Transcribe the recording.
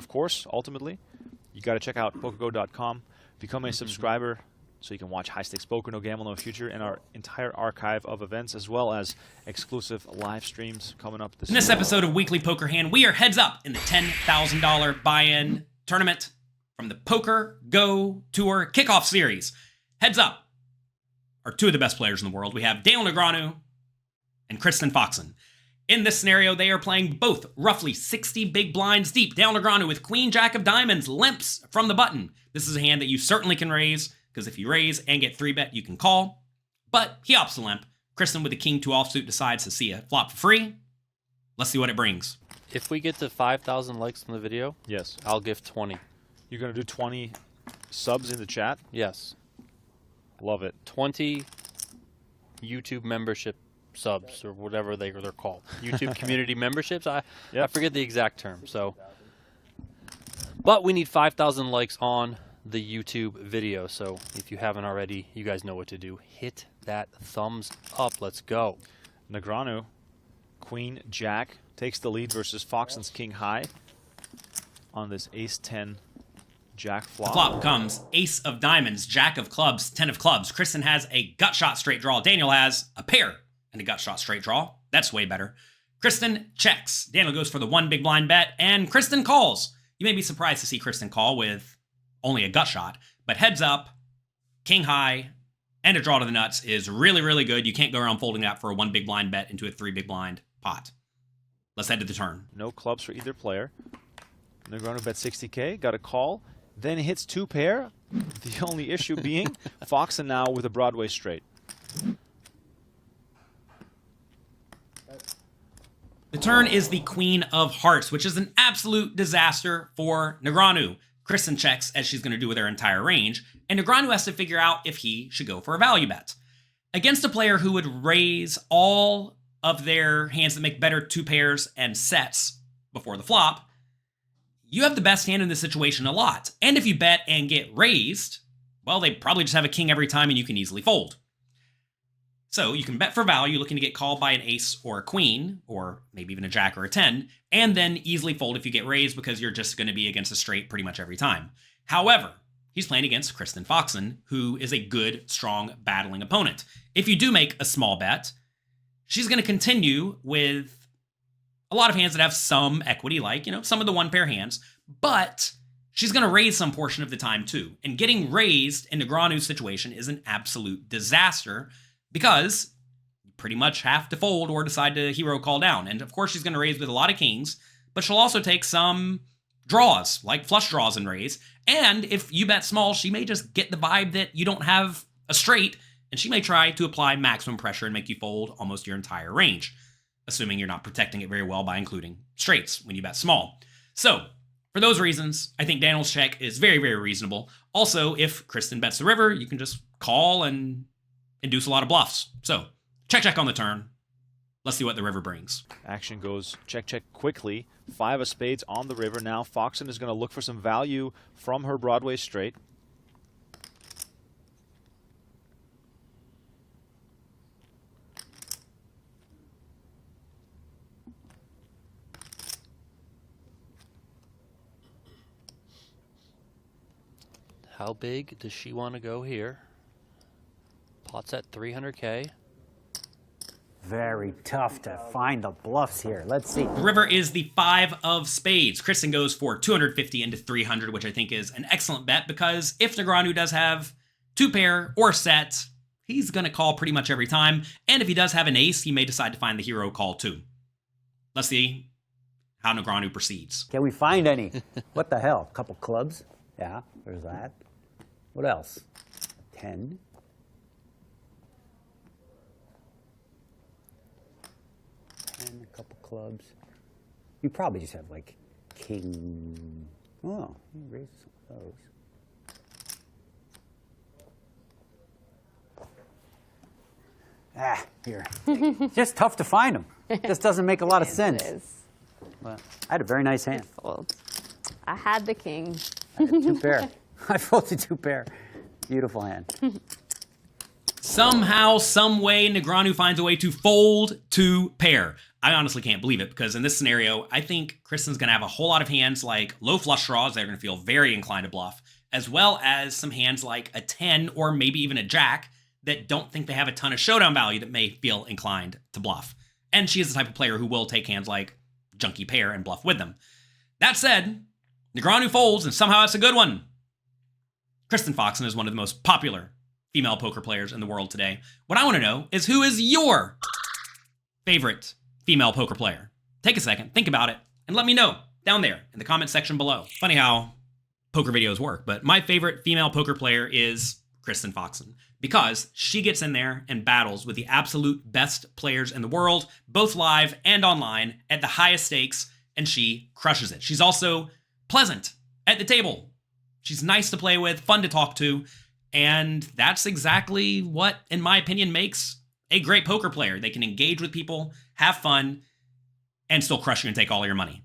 of course, ultimately, you got to check out PokerGo.com, become a subscriber so you can watch High Stakes Poker, No Gamble, No Future, and our entire archive of events, as well as exclusive live streams coming up In this episode of Weekly Poker Hand, we are heads up in the $10,000 buy-in tournament from the PokerGo Tour Kickoff Series. Heads up are two of the best players in the world. We have Daniel Negreanu and Kristen Foxen. In this scenario, they are playing both roughly 60 big blinds deep. Daniel Negreanu with Queen Jack of Diamonds limps from the button. This is a hand that you certainly can raise, because if you raise and get 3-bet, you can call. But he opts to limp. Kristen with the King 2 offsuit decides to see a flop for free. Let's see what it brings. If we get to 5,000 likes on the video, yes, I'll give 20. You're going to do 20 subs in the chat? Yes. Love it. 20 YouTube membership subs, or whatever they're called. YouTube community memberships? I forget the exact term. So, but we need 5,000 likes on the YouTube video. So if you haven't already, you guys know what to do. Hit that thumbs up. Let's go. Negreanu, Queen Jack, takes the lead versus Foxen's King High on this Ace-10 Jack flop. The flop comes Ace of Diamonds, Jack of Clubs, 10 of Clubs. Kristen has a gut shot straight draw. Daniel has a pair and a gut shot straight draw. That's way better. Kristen checks. Daniel goes for the 1 big blind bet, and Kristen calls. You may be surprised to see Kristen call with only a gut shot, but heads up, King High, and a draw to the nuts is really, really good. You can't go around folding that for a 1 big blind bet into a 3 big blind pot. Let's head to the turn. No clubs for either player. Negreanu bet 60K, got a call, then hits 2 pair. The only issue being Foxen now with a Broadway straight. The turn is the Queen of Hearts, which is an absolute disaster for Negreanu. Kristen checks, as she's going to do with her entire range, and Negreanu has to figure out if he should go for a value bet. Against a player who would raise all of their hands that make better 2 pairs and sets before the flop, you have the best hand in this situation a lot. And if you bet and get raised, well, they probably just have a king every time and you can easily fold. So you can bet for value, looking to get called by an ace or a queen, or maybe even a jack or a 10, and then easily fold if you get raised because you're just going to be against a straight pretty much every time. However, he's playing against Kristen Foxen, who is a good, strong, battling opponent. If you do make a small bet, she's going to continue with a lot of hands that have some equity, like, some of the 1-pair hands, but she's going to raise some portion of the time too. And getting raised in Negreanu's situation is an absolute disaster, because you pretty much have to fold or decide to hero call down. And of course, she's going to raise with a lot of kings, but she'll also take some draws, like flush draws and raise. And if you bet small, she may just get the vibe that you don't have a straight, and she may try to apply maximum pressure and make you fold almost your entire range, assuming you're not protecting it very well by including straights when you bet small. So, for those reasons, I think Daniel's check is very, very reasonable. Also, if Kristen bets the river, you can just call and induce a lot of bluffs. So, check on the turn. Let's see what the river brings. Action goes check quickly. 5 of spades on the river. Now Foxen is going to look for some value from her Broadway straight. How big does she want to go here? Pot's at 300K. Very tough to find the bluffs here. Let's see. The river is the 5 of spades. Kristen goes for 250 into 300, which I think is an excellent bet, because if Negreanu does have 2-pair or set, he's going to call pretty much every time. And if he does have an ace, he may decide to find the hero call too. Let's see how Negreanu proceeds. Can we find any? What the hell? A couple clubs? Yeah, there's that. What else? 10. 10, a couple clubs. You probably just have like king. Oh, he raises some of those. Here. Just tough to find them. Just doesn't make a lot of sense. It is. But I had a very nice hand. Fold. I had the king. I had 2-pair. I folded 2-pair. Beautiful hand. Somehow, some way, Negreanu finds a way to fold 2-pair. I honestly can't believe it, because in this scenario, I think Kristen's going to have a whole lot of hands like low flush draws. They're going to feel very inclined to bluff, as well as some hands like a 10 or maybe even a jack that don't think they have a ton of showdown value that may feel inclined to bluff. And she is the type of player who will take hands like junky pair and bluff with them. That said, Negreanu folds, and somehow it's a good one. Kristen Foxen is one of the most popular female poker players in the world today. What I want to know is, who is your favorite female poker player? Take a second, think about it, and let me know down there in the comment section below. Funny how poker videos work, but my favorite female poker player is Kristen Foxen, because she gets in there and battles with the absolute best players in the world, both live and online, at the highest stakes, and she crushes it. She's also pleasant at the table. She's nice to play with, fun to talk to, and that's exactly what, in my opinion, makes a great poker player. They can engage with people, have fun, and still crush you and take all your money.